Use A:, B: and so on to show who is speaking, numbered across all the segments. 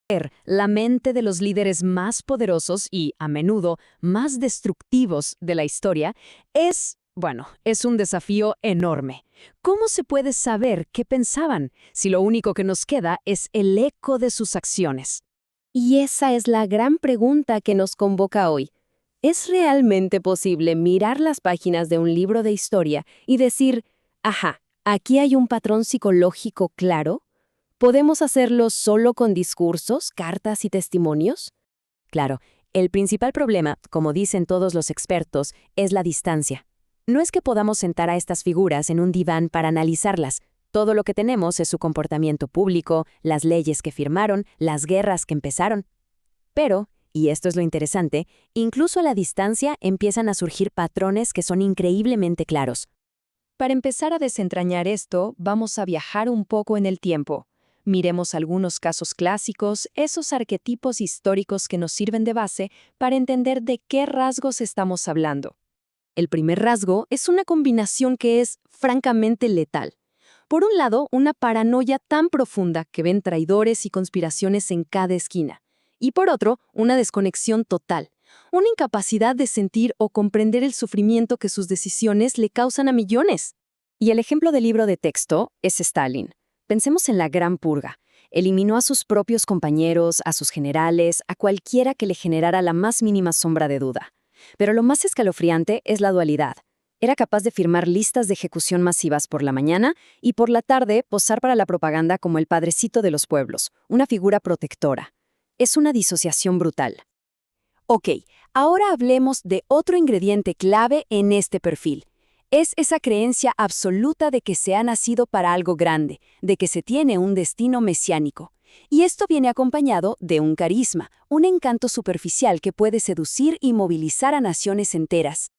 A: La mente de los líderes más poderosos y, a menudo, más destructivos de la historia es un desafío enorme. ¿Cómo se puede saber qué pensaban si lo único que nos queda es el eco de sus acciones?
B: Y esa es la gran pregunta que nos convoca hoy. ¿Es realmente posible mirar las páginas de un libro de historia y decir, ajá, aquí hay un patrón psicológico claro? ¿Podemos hacerlo solo con discursos, cartas y testimonios?
A: Claro, el principal problema, como dicen todos los expertos, es la distancia. No es que podamos sentar a estas figuras en un diván para analizarlas. Todo lo que tenemos es su comportamiento público, las leyes que firmaron, las guerras que empezaron. Pero, y esto es lo interesante, incluso a la distancia empiezan a surgir patrones que son increíblemente claros. Para empezar a desentrañar esto, vamos a viajar un poco en el tiempo. Miremos algunos casos clásicos, esos arquetipos históricos que nos sirven de base para entender de qué rasgos estamos hablando. El primer rasgo es una combinación que es francamente letal. Por un lado, una paranoia tan profunda que ven traidores y conspiraciones en cada esquina. Y por otro, una desconexión total, una incapacidad de sentir o comprender el sufrimiento que sus decisiones le causan a millones. Y el ejemplo del libro de texto es Stalin. Pensemos en la Gran Purga. Eliminó a sus propios compañeros, a sus generales, a cualquiera que le generara la más mínima sombra de duda. Pero lo más escalofriante es la dualidad. Era capaz de firmar listas de ejecución masivas por la mañana y por la tarde posar para la propaganda como el padrecito de los pueblos, una figura protectora. Es una disociación brutal. Ok, ahora hablemos de otro ingrediente clave en este perfil. Es esa creencia absoluta de que se ha nacido para algo grande, de que se tiene un destino mesiánico. Y esto viene acompañado de un carisma, un encanto superficial que puede seducir y movilizar a naciones enteras.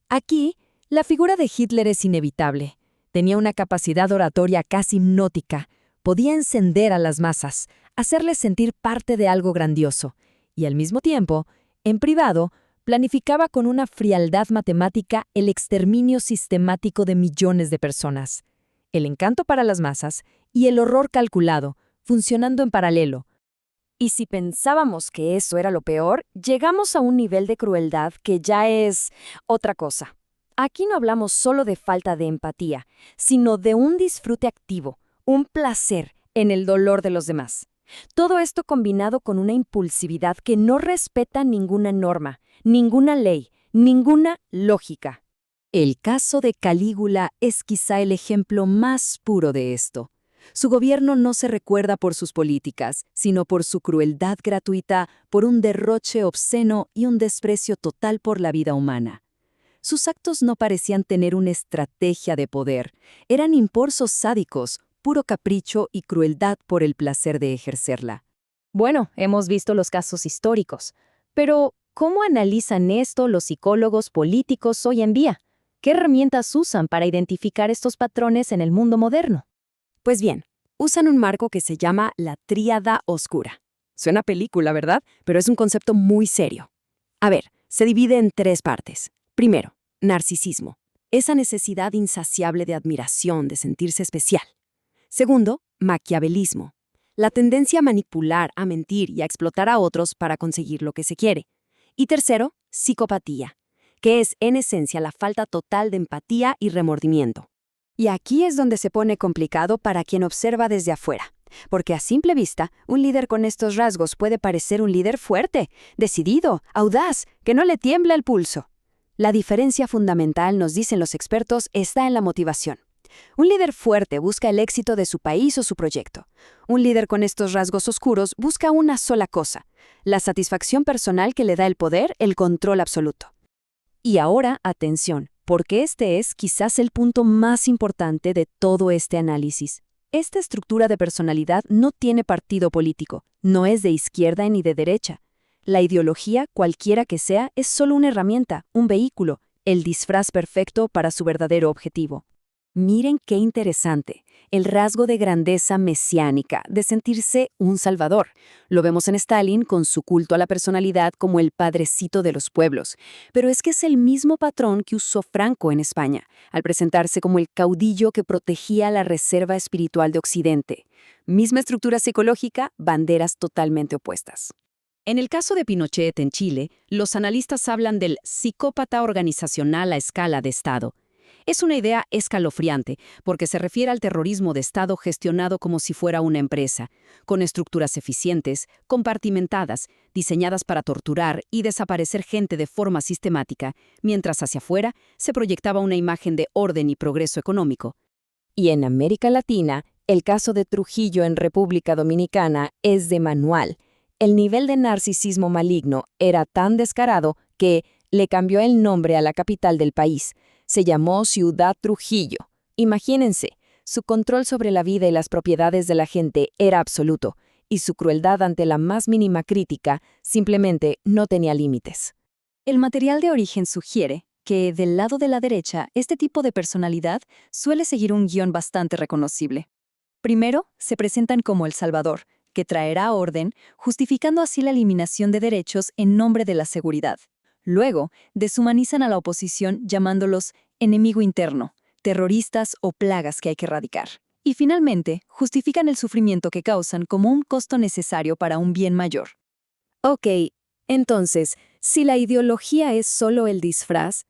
A: Aquí, la figura de Hitler es inevitable. Tenía una capacidad oratoria casi hipnótica. Podía encender a las masas, hacerles sentir parte de algo grandioso. Y al mismo tiempo, en privado, planificaba con una frialdad matemática el exterminio sistemático de millones de personas. El encanto para las masas y el horror calculado, funcionando en paralelo. Y si pensábamos que eso era lo peor, llegamos a un nivel de crueldad que ya es otra cosa. Aquí no hablamos solo de falta de empatía, sino de un disfrute activo, un placer en el dolor de los demás. Todo esto combinado con una impulsividad que no respeta ninguna norma, ninguna ley, ninguna lógica. El caso de Calígula es quizá el ejemplo más puro de esto. Su gobierno no se recuerda por sus políticas, sino por su crueldad gratuita, por un derroche obsceno y un desprecio total por la vida humana. Sus actos no parecían tener una estrategia de poder, eran impulsos sádicos, puro capricho y crueldad por el placer de ejercerla. Bueno, hemos visto los casos históricos, pero ¿cómo analizan esto los psicólogos políticos hoy en día? ¿Qué herramientas usan para identificar estos patrones en el mundo moderno? Pues bien, usan un marco que se llama la tríada oscura. Suena a película, ¿verdad? Pero es un concepto muy serio. A ver, se divide en 3 partes. Primero, narcisismo. Esa necesidad insaciable de admiración, de sentirse especial. Segundo, maquiavelismo. La tendencia a manipular, a mentir y a explotar a otros para conseguir lo que se quiere. Y tercero, psicopatía, que es en esencia la falta total de empatía y remordimiento. Y aquí es donde se pone complicado para quien observa desde afuera, porque a simple vista, un líder con estos rasgos puede parecer un líder fuerte, decidido, audaz, que no le tiembla el pulso. La diferencia fundamental, nos dicen los expertos, está en la motivación. Un líder fuerte busca el éxito de su país o su proyecto. Un líder con estos rasgos oscuros busca una sola cosa: la satisfacción personal que le da el poder, el control absoluto. Y ahora, atención, porque este es quizás el punto más importante de todo este análisis. Esta estructura de personalidad no tiene partido político, no es de izquierda ni de derecha. La ideología, cualquiera que sea, es solo una herramienta, un vehículo, el disfraz perfecto para su verdadero objetivo. Miren qué interesante, el rasgo de grandeza mesiánica, de sentirse un salvador. Lo vemos en Stalin con su culto a la personalidad como el padrecito de los pueblos, pero es que es el mismo patrón que usó Franco en España, al presentarse como el caudillo que protegía la reserva espiritual de Occidente. Misma estructura psicológica, banderas totalmente opuestas. En el caso de Pinochet en Chile, los analistas hablan del psicópata organizacional a escala de Estado. Es una idea escalofriante, porque se refiere al terrorismo de Estado gestionado como si fuera una empresa, con estructuras eficientes, compartimentadas, diseñadas para torturar y desaparecer gente de forma sistemática, mientras hacia afuera se proyectaba una imagen de orden y progreso económico. Y en América Latina, el caso de Trujillo en República Dominicana es de manual. El nivel de narcisismo maligno era tan descarado que le cambió el nombre a la capital del país. Se llamó Ciudad Trujillo. Imagínense, su control sobre la vida y las propiedades de la gente era absoluto, y su crueldad ante la más mínima crítica simplemente no tenía límites.
C: El material de origen sugiere que, del lado de la derecha, este tipo de personalidad suele seguir un guión bastante reconocible. Primero, se presentan como el Salvador, que traerá orden, justificando así la eliminación de derechos en nombre de la seguridad. Luego, deshumanizan a la oposición llamándolos enemigo interno, terroristas o plagas que hay que erradicar. Y finalmente, justifican el sufrimiento que causan como un costo necesario para un bien mayor.
B: Ok, entonces, si la ideología es solo el disfraz,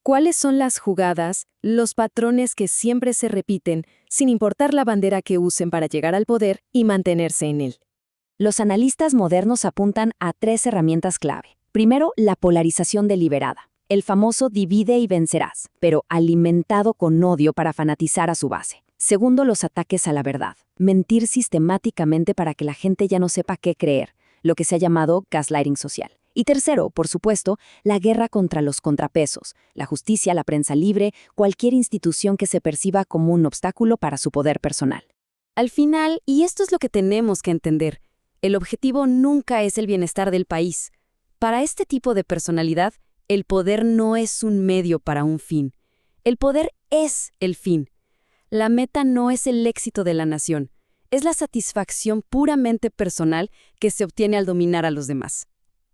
B: ¿cuáles son las jugadas, los patrones que siempre se repiten, sin importar la bandera que usen para llegar al poder y mantenerse en él?
A: Los analistas modernos apuntan a 3 herramientas clave. Primero, la polarización deliberada. El famoso divide y vencerás, pero alimentado con odio para fanatizar a su base. Segundo, los ataques a la verdad. Mentir sistemáticamente para que la gente ya no sepa qué creer, lo que se ha llamado gaslighting social. Y tercero, por supuesto, la guerra contra los contrapesos, la justicia, la prensa libre, cualquier institución que se perciba como un obstáculo para su poder personal. Al final, y esto es lo que tenemos que entender, el objetivo nunca es el bienestar del país. Para este tipo de personalidad, el poder no es un medio para un fin. El poder es el fin. La meta no es el éxito de la nación, es la satisfacción puramente personal que se obtiene al dominar a los demás.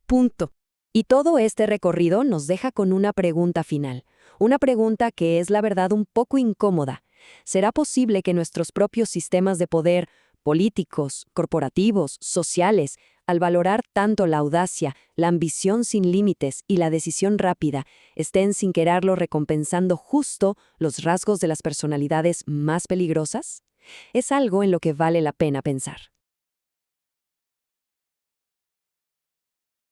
A: Punto. Y todo este recorrido nos deja con una pregunta final. Una pregunta que es la verdad un poco incómoda. ¿Será posible que nuestros propios sistemas de poder, políticos, corporativos, sociales, al valorar tanto la audacia, la ambición sin límites y la decisión rápida, estén sin quererlo recompensando justo los rasgos de las personalidades más peligrosas? Es algo en lo que vale la pena pensar.